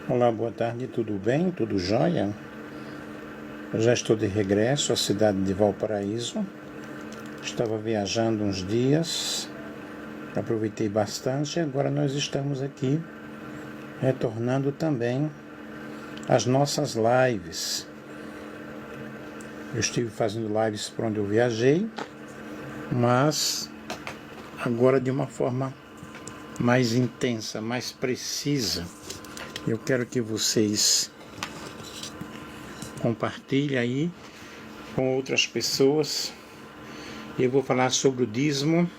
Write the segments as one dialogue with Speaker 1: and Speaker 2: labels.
Speaker 1: Olá, boa tarde, tudo bem? Tudo jóia? Eu já estou de regresso à cidade de Valparaíso. Estava viajando uns dias, aproveitei bastante e agora nós estamos aqui retornando também às nossas lives. Eu estive fazendo lives por onde eu viajei, mas agora de uma forma mais intensa, mais precisa. Eu quero que vocês compartilhem aí com outras pessoas. Eu vou falar sobre o dízimo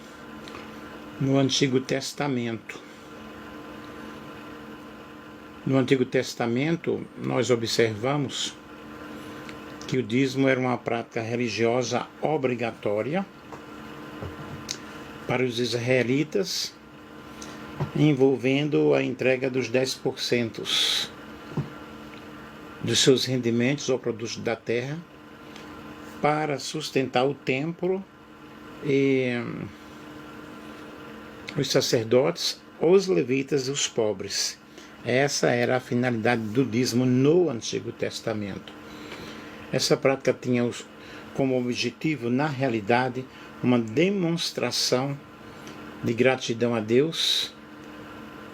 Speaker 1: no Antigo Testamento. No Antigo Testamento, nós observamos que o dízimo era uma prática religiosa obrigatória para os israelitas, envolvendo a entrega dos 10% dos seus rendimentos ou produtos da terra para sustentar o templo e os sacerdotes, os levitas e os pobres. Essa era a finalidade do dízimo no Antigo Testamento. Essa prática tinha como objetivo, na realidade, uma demonstração de gratidão a Deus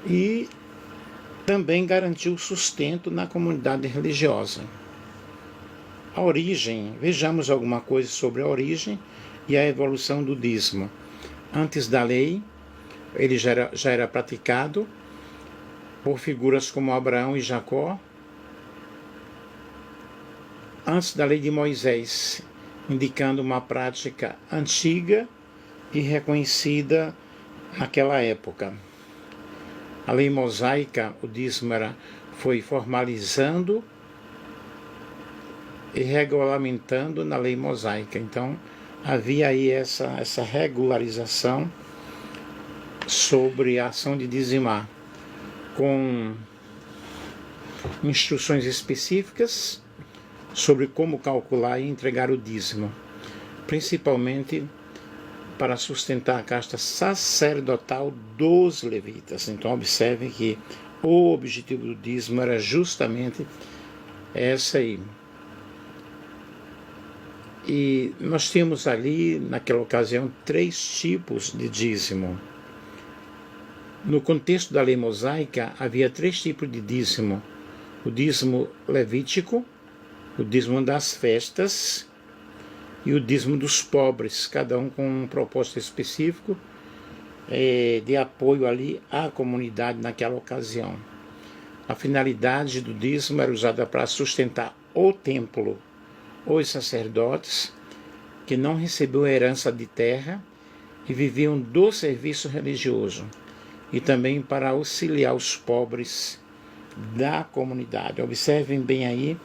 Speaker 1: e também garantiu o sustento na comunidade religiosa. A origem, vejamos alguma coisa sobre a origem e a evolução do dízimo. Antes da lei, ele já era praticado por figuras como Abraão e Jacó, antes da lei de Moisés, indicando uma prática antiga e reconhecida naquela época. A lei mosaica, o dízimo foi formalizando e regulamentando na lei mosaica. Então, havia aí essa regularização sobre a ação de dizimar, com instruções específicas sobre como calcular e entregar o dízimo, principalmente para sustentar a casta sacerdotal dos levitas. Então observe que o objetivo do dízimo era justamente essa aí. E nós tínhamos ali, naquela ocasião, 3 tipos de dízimo. No contexto da lei mosaica, havia 3 tipos de dízimo. O dízimo levítico, o dízimo das festas e o dízimo dos pobres, cada um com um propósito específico de apoio ali à comunidade naquela ocasião. A finalidade do dízimo era usada para sustentar o templo, os sacerdotes que não recebiam herança de terra e viviam do serviço religioso, e também para auxiliar os pobres da comunidade. Observem bem aí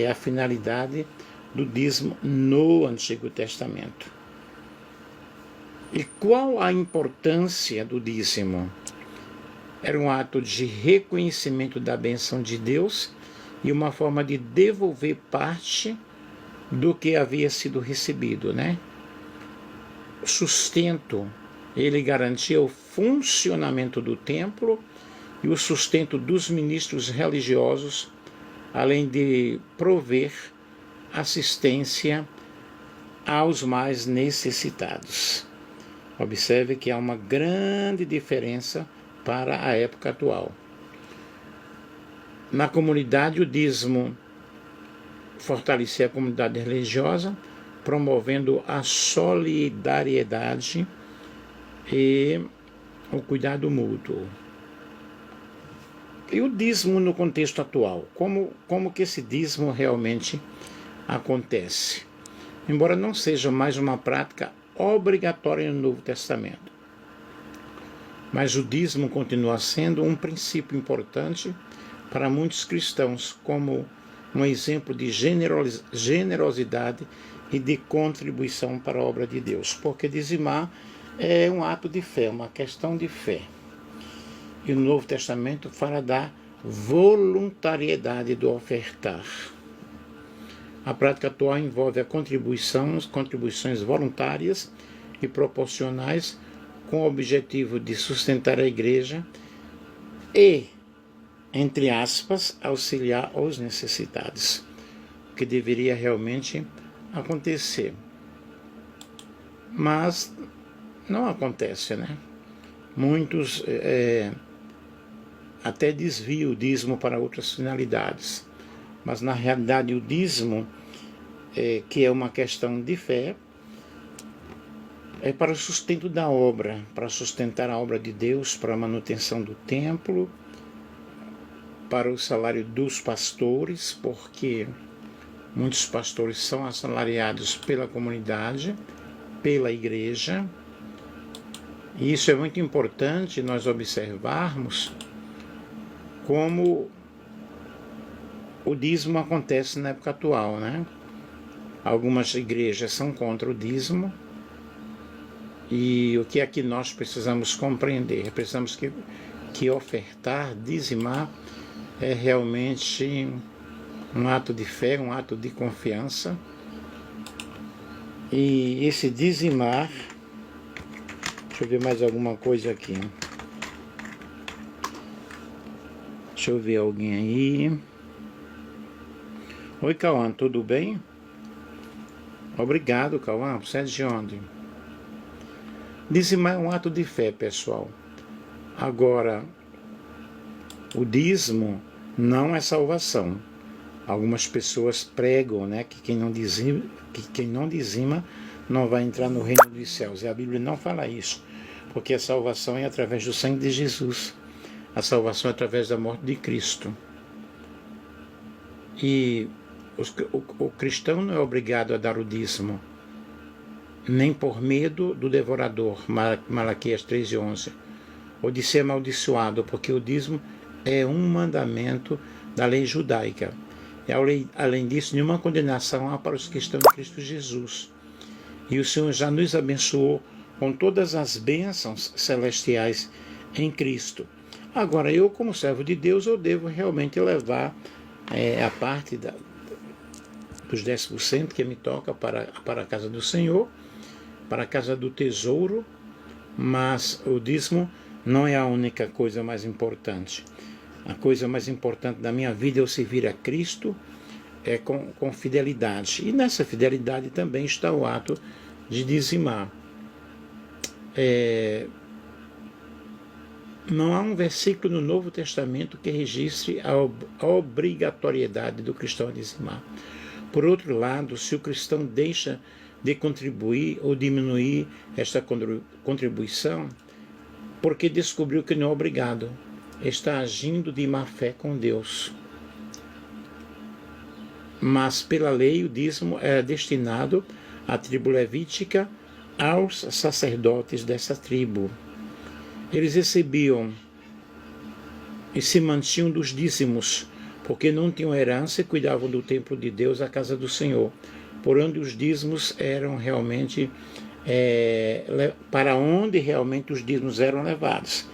Speaker 1: a finalidade do dízimo no Antigo Testamento. E qual a importância do dízimo? Era um ato de reconhecimento da bênção de Deus e uma forma de devolver parte do que havia sido recebido, né? O sustento, ele garantia o funcionamento do templo e o sustento dos ministros religiosos, além de prover assistência aos mais necessitados. Observe que há uma grande diferença para a época atual. Na comunidade, o dízimo fortalecia a comunidade religiosa, promovendo a solidariedade e o cuidado mútuo. E o dízimo no contexto atual? Como que esse dízimo realmente acontece? Embora não seja mais uma prática obrigatória no Novo Testamento, mas o dízimo continua sendo um princípio importante para muitos cristãos, como um exemplo de generosidade e de contribuição para a obra de Deus, porque dizimar é um ato de fé, uma questão de fé. E o Novo Testamento fala da voluntariedade do ofertar. A prática atual envolve contribuições voluntárias e proporcionais com o objetivo de sustentar a igreja e entre aspas, auxiliar os necessitados, o que deveria realmente acontecer. Mas não acontece, né? Muitos até desviam o dízimo para outras finalidades, mas na realidade o dízimo, que é uma questão de fé, é para o sustento da obra, para sustentar a obra de Deus, para a manutenção do templo, para o salário dos pastores, porque muitos pastores são assalariados pela comunidade, pela igreja. E isso é muito importante nós observarmos como o dízimo acontece na época atual, né? Algumas igrejas são contra o dízimo, e o que é que nós precisamos compreender? Precisamos que ofertar, dizimar, é realmente um ato de fé, um ato de confiança. E esse dizimar, deixa eu ver mais alguma coisa aqui. Deixa eu ver alguém aí. Oi, Cauã, tudo bem? Obrigado, Cauã. Você é de onde? Dizimar é um ato de fé, pessoal. Agora, o dízimo não é salvação. Algumas pessoas pregam, né, que quem não dizima não vai entrar no reino dos céus. E a Bíblia não fala isso, porque a salvação é através do sangue de Jesus. A salvação é através da morte de Cristo. E o cristão não é obrigado a dar o dízimo, nem por medo do devorador, Malaquias 3:11, ou de ser amaldiçoado, porque o dízimo é um mandamento da lei judaica. E além disso, nenhuma condenação há para os que estão em Cristo Jesus. E o Senhor já nos abençoou com todas as bênçãos celestiais em Cristo. Agora, eu, como servo de Deus, eu devo realmente levar a parte dos 10% que me toca para a casa do Senhor, para a casa do tesouro, mas o dízimo não é a única coisa mais importante. A coisa mais importante da minha vida é eu servir a Cristo com fidelidade. E nessa fidelidade também está o ato de dizimar. Não há um versículo no Novo Testamento que registre a obrigatoriedade do cristão a dizimar. Por outro lado, se o cristão deixa de contribuir ou diminuir esta contribuição, porque descobriu que não é obrigado, está agindo de má fé com Deus. Mas pela lei o dízimo era destinado à tribo levítica, aos sacerdotes dessa tribo. Eles recebiam e se mantinham dos dízimos, porque não tinham herança e cuidavam do templo de Deus, a casa do Senhor, por onde os dízimos eram realmente, para onde realmente os dízimos eram levados,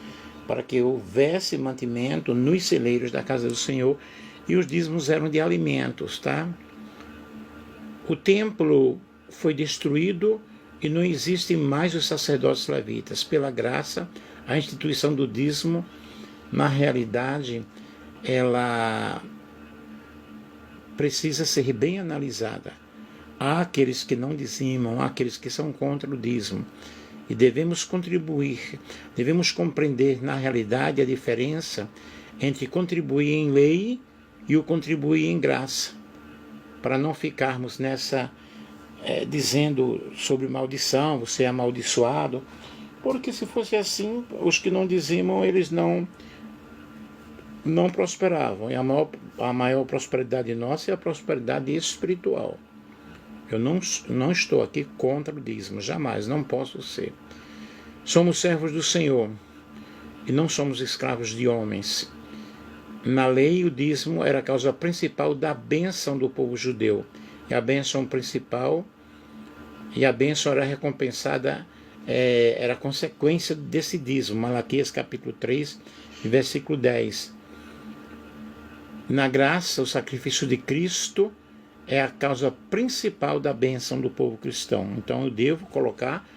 Speaker 1: para que houvesse mantimento nos celeiros da casa do Senhor, e os dízimos eram de alimentos, tá? O templo foi destruído e não existem mais os sacerdotes levitas. Pela graça, a instituição do dízimo, na realidade, ela precisa ser bem analisada. Há aqueles que não dizimam, há aqueles que são contra o dízimo. E devemos contribuir, devemos compreender na realidade a diferença entre contribuir em lei e o contribuir em graça, para não ficarmos nessa dizendo sobre maldição, você é amaldiçoado, porque se fosse assim, os que não dizimam, eles não prosperavam. E a maior prosperidade nossa é a prosperidade espiritual. Eu não estou aqui contra o dízimo, jamais, não posso ser. Somos servos do Senhor e não somos escravos de homens. Na lei, o dízimo era a causa principal da bênção do povo judeu. E a bênção principal, e a bênção era recompensada, era consequência desse dízimo. Malaquias capítulo 3, versículo 10. Na graça, o sacrifício de Cristo é a causa principal da bênção do povo cristão. Então eu devo colocar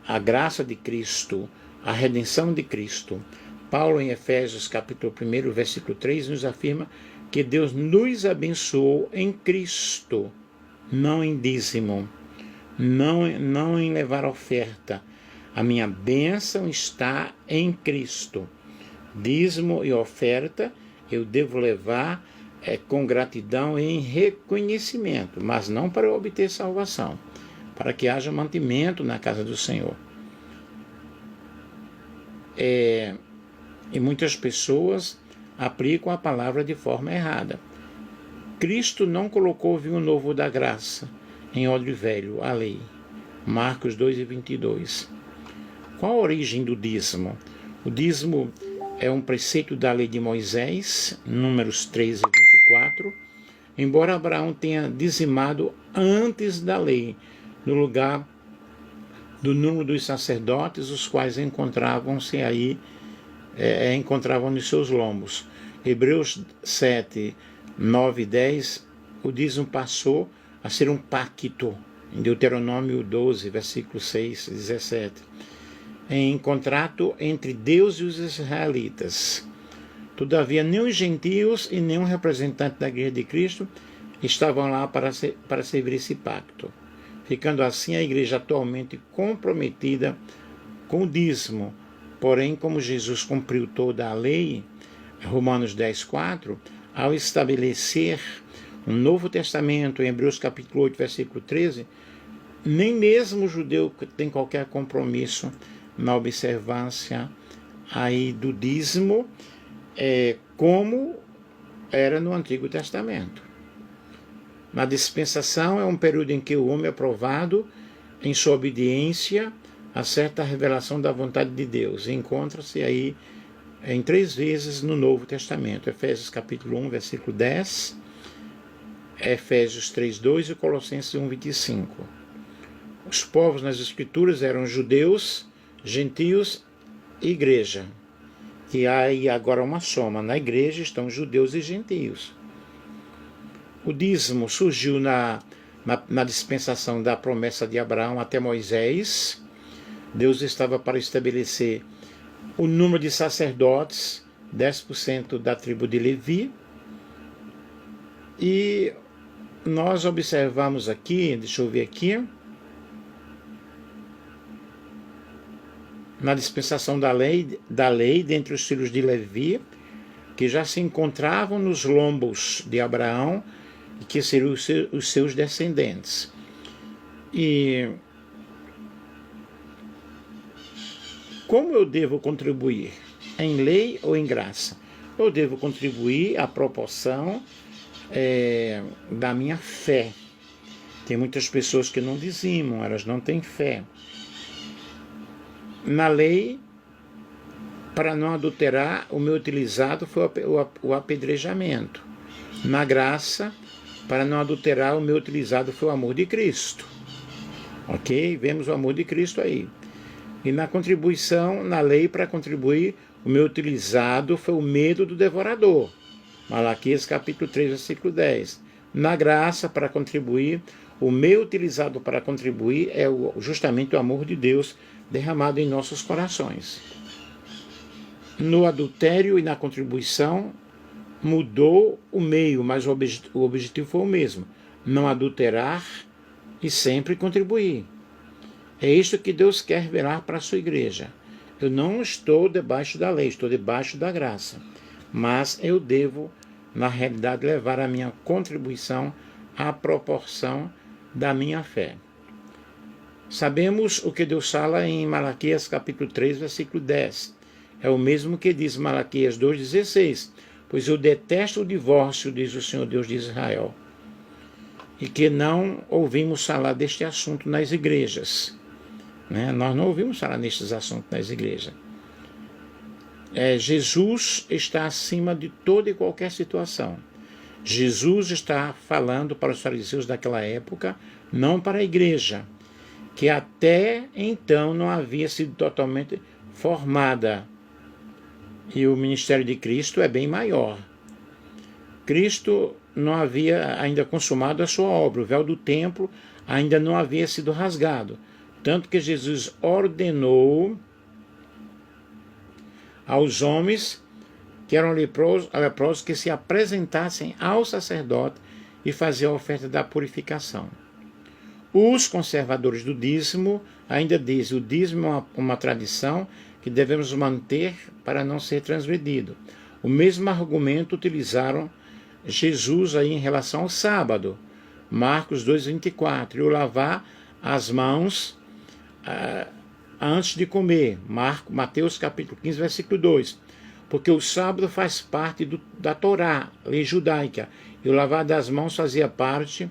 Speaker 1: a graça de Cristo, a redenção de Cristo, Paulo, em Efésios, capítulo 1, versículo 3, nos afirma que Deus nos abençoou em Cristo, não em dízimo, não em levar oferta. A minha bênção está em Cristo. Dízimo e oferta eu devo levar com gratidão e em reconhecimento, mas não para obter salvação, para que haja mantimento na casa do Senhor. E muitas pessoas aplicam a palavra de forma errada. Cristo não colocou o vinho novo da graça em odre velho, a lei. Marcos 2:22. Qual a origem do dízimo? O dízimo é um preceito da lei de Moisés, Números 13:24. Embora Abraão tenha dizimado antes da lei, no lugar do número dos sacerdotes, os quais encontravam-se aí, encontravam nos seus lombos. Hebreus 7, 9 e 10, o dízimo passou a ser um pacto, em Deuteronômio 12, versículo 6 e 17, em contrato entre Deus e os israelitas. Todavia, nem os gentios e nenhum representante da Igreja de Cristo estavam lá para servir esse pacto, ficando assim a Igreja atualmente comprometida com o dízimo. Porém, como Jesus cumpriu toda a lei, Romanos 10:4, ao estabelecer um Novo Testamento, em Hebreus capítulo 8, versículo 13, nem mesmo o judeu tem qualquer compromisso na observância aí do dízimo, como era no Antigo Testamento. Na dispensação é um período em que o homem é provado em sua obediência a certa revelação da vontade de Deus. Encontra-se aí em 3 vezes no Novo Testamento. Efésios capítulo 1, versículo 10, Efésios 3:2 e Colossenses 1:25. Os povos nas Escrituras eram judeus, gentios e igreja. E há aí agora uma soma. Na igreja estão judeus e gentios. O dízimo surgiu na dispensação da promessa de Abraão até Moisés. Deus estava para estabelecer o número de sacerdotes, 10% da tribo de Levi. E nós observamos aqui, deixa eu ver aqui, na dispensação da lei dentre os filhos de Levi, que já se encontravam nos lombos de Abraão, e que seriam os seus descendentes. E como eu devo contribuir? Em lei ou em graça? Eu devo contribuir à proporção da minha fé. Tem muitas pessoas que não dizimam, elas não têm fé. Na lei, para não adulterar, o meu utilizado foi o apedrejamento. Na graça, para não adulterar, o meu utilizado foi o amor de Cristo. Ok? Vemos o amor de Cristo aí. E na contribuição, na lei, para contribuir, o meu utilizado foi o medo do devorador. Malaquias capítulo 3, versículo 10. Na graça, para contribuir, o meu utilizado para contribuir é justamente o amor de Deus derramado em nossos corações. No adultério e na contribuição, mudou o meio, mas o objetivo foi o mesmo: não adulterar e sempre contribuir. É isso que Deus quer revelar para a sua igreja. Eu não estou debaixo da lei, estou debaixo da graça. Mas eu devo, na realidade, levar a minha contribuição à proporção da minha fé. Sabemos o que Deus fala em Malaquias capítulo 3, versículo 10. É o mesmo que diz Malaquias 2,16. Pois eu detesto o divórcio, diz o Senhor Deus de Israel. E que não ouvimos falar deste assunto nas igrejas. Nós não ouvimos falar nestes assuntos nas igrejas. Jesus está acima de toda e qualquer situação. Jesus está falando para os fariseus daquela época, não para a igreja, que até então não havia sido totalmente formada. E o ministério de Cristo é bem maior. Cristo não havia ainda consumado a sua obra, o véu do templo ainda não havia sido rasgado. Tanto que Jesus ordenou aos homens que eram leprosos que se apresentassem ao sacerdote e fazer a oferta da purificação. Os conservadores do dízimo ainda dizem o dízimo é uma tradição que devemos manter para não ser transgredido. O mesmo argumento utilizaram Jesus aí em relação ao sábado, Marcos 2,24, e o lavar as mãos antes de comer, Mateus capítulo 15, versículo 2, porque o sábado faz parte da Torá, lei judaica, e o lavar das mãos fazia parte,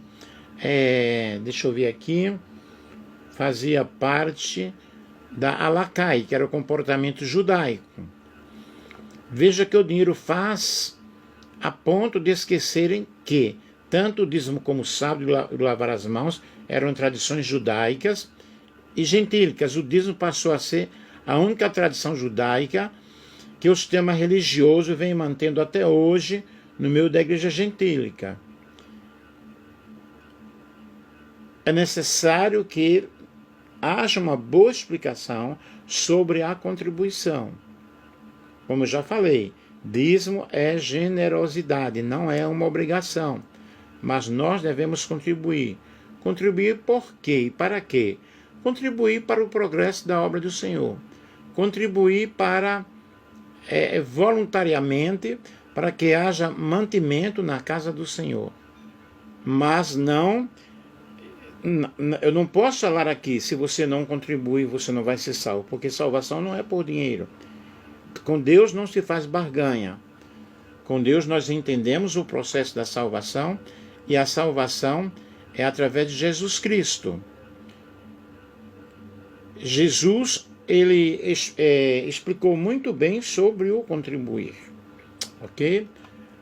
Speaker 1: deixa eu ver aqui, fazia parte da Alakai, que era o comportamento judaico. Veja que o dinheiro faz a ponto de esquecerem que tanto o dízimo como o sábado e lavar as mãos eram tradições judaicas e gentílicas. O dízimo passou a ser a única tradição judaica que o sistema religioso vem mantendo até hoje no meio da igreja gentílica. É necessário que haja uma boa explicação sobre a contribuição. Como eu já falei, dízimo é generosidade, não é uma obrigação. Mas nós devemos contribuir. Contribuir por quê e para quê? Contribuir para o progresso da obra do Senhor. Contribuir para, voluntariamente, para que haja mantimento na casa do Senhor. Mas não, eu não posso falar aqui, se você não contribuir, você não vai ser salvo, porque salvação não é por dinheiro. Com Deus não se faz barganha. Com Deus nós entendemos o processo da salvação, e a salvação é através de Jesus Cristo. Jesus, ele explicou muito bem sobre o contribuir. Ok?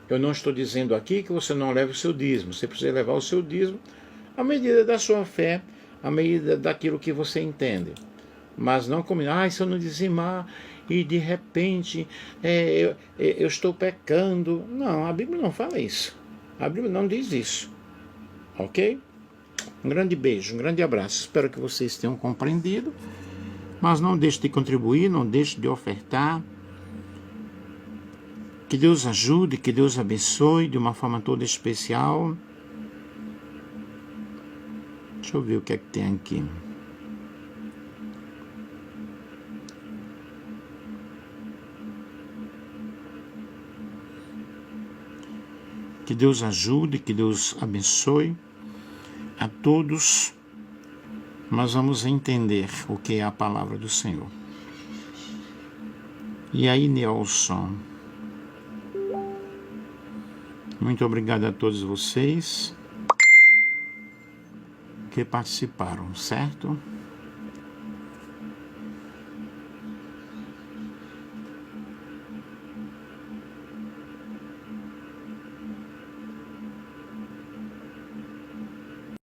Speaker 1: Eu não estou dizendo aqui que você não leve o seu dízimo. Você precisa levar o seu dízimo à medida da sua fé, à medida daquilo que você entende. Mas não como, se eu não dizimar e de repente eu estou pecando. Não, a Bíblia não fala isso. A Bíblia não diz isso. Ok? Um grande beijo, um grande abraço. Espero que vocês tenham compreendido. Mas não deixe de contribuir, não deixe de ofertar. Que Deus ajude, que Deus abençoe de uma forma toda especial. Deixa eu ver o que é que tem aqui. Que Deus ajude, que Deus abençoe a todos. Nós vamos entender o que é a palavra do Senhor. E aí, Nelson? Muito obrigado a todos vocês que participaram, certo?